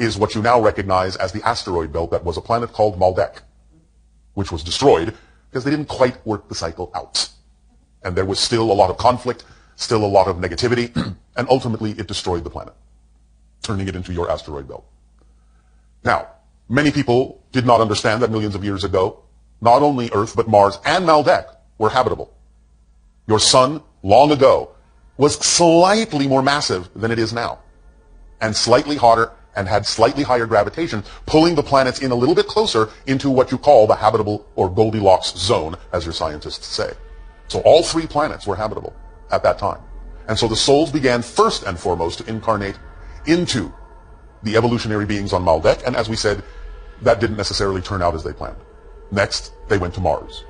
is what you now recognize as the asteroid belt that was a planet called Maldek, which was destroyed because they didn't quite work the cycle out. And there was still a lot of conflict, still a lot of negativity, and ultimately it destroyed the planet, turning it into your asteroid belt. Now, many people did not understand that millions of years ago, not only Earth, but Mars and Maldek were habitable. Your sun, long ago, was slightly more massive than it is now, and slightly hotter, and had slightly higher gravitation, pulling the planets in a little bit closer into what you call the habitable or Goldilocks zone, as your scientists say. So all three planets were habitable at that time. And so the souls began first and foremost to incarnate into the evolutionary beings on Maldek, and as we said, that didn't necessarily turn out as they planned. Next, they went to Mars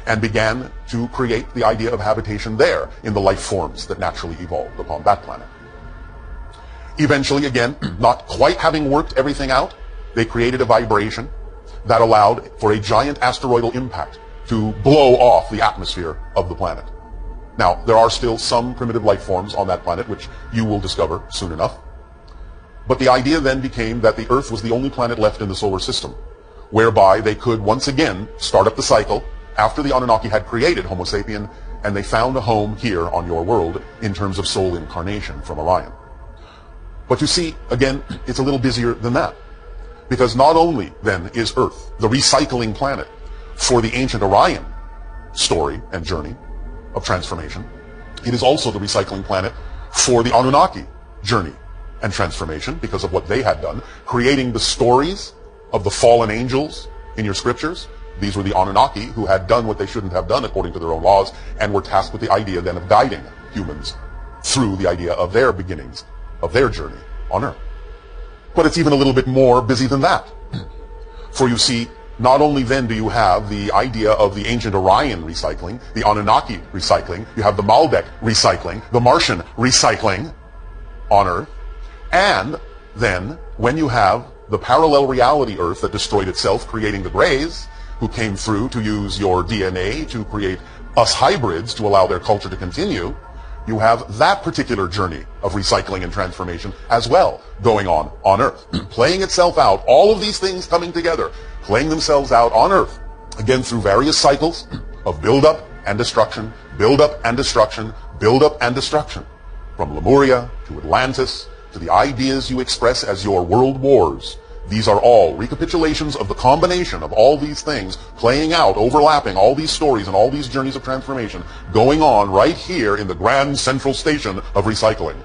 and began to create the idea of habitation there in the life forms that naturally evolved upon that planet. Eventually, again, not quite having worked everything out, they created a vibration that allowed for a giant asteroidal impact to blow off the atmosphere of the planet. Now, there are still some primitive life forms on that planet, which you will discover soon enough. But the idea then became that the Earth was the only planet left in the solar system, whereby they could once again start up the cycle after the Anunnaki had created Homo sapien, and they found a home here on your world in terms of soul incarnation from Orion. But you see, again, it's a little busier than that. Because not only, then, is Earth the recycling planet for the ancient Orion story and journey of transformation, it is also the recycling planet for the Anunnaki journey and transformation because of what they had done, creating the stories of the fallen angels in your scriptures. These were the Anunnaki who had done what they shouldn't have done according to their own laws and were tasked with the idea then of guiding humans through the idea of their beginnings, of their journey on Earth. But it's even a little bit more busy than that. For you see, not only then do you have the idea of the ancient Orion recycling, the Anunnaki recycling, you have the Maldek recycling, the Martian recycling on Earth, and then when you have the parallel reality Earth that destroyed itself, creating the Greys, who came through to use your DNA to create us hybrids to allow their culture to continue, you have that particular journey of recycling and transformation as well going on Earth, playing itself out, all of these things coming together, playing themselves out on Earth, again through various cycles of build-up and destruction, build-up and destruction, build-up and destruction, from Lemuria to Atlantis to the ideas you express as your world wars. These are all recapitulations of the combination of all these things playing out, overlapping, all these stories and all these journeys of transformation going on right here in the grand central station of recycling.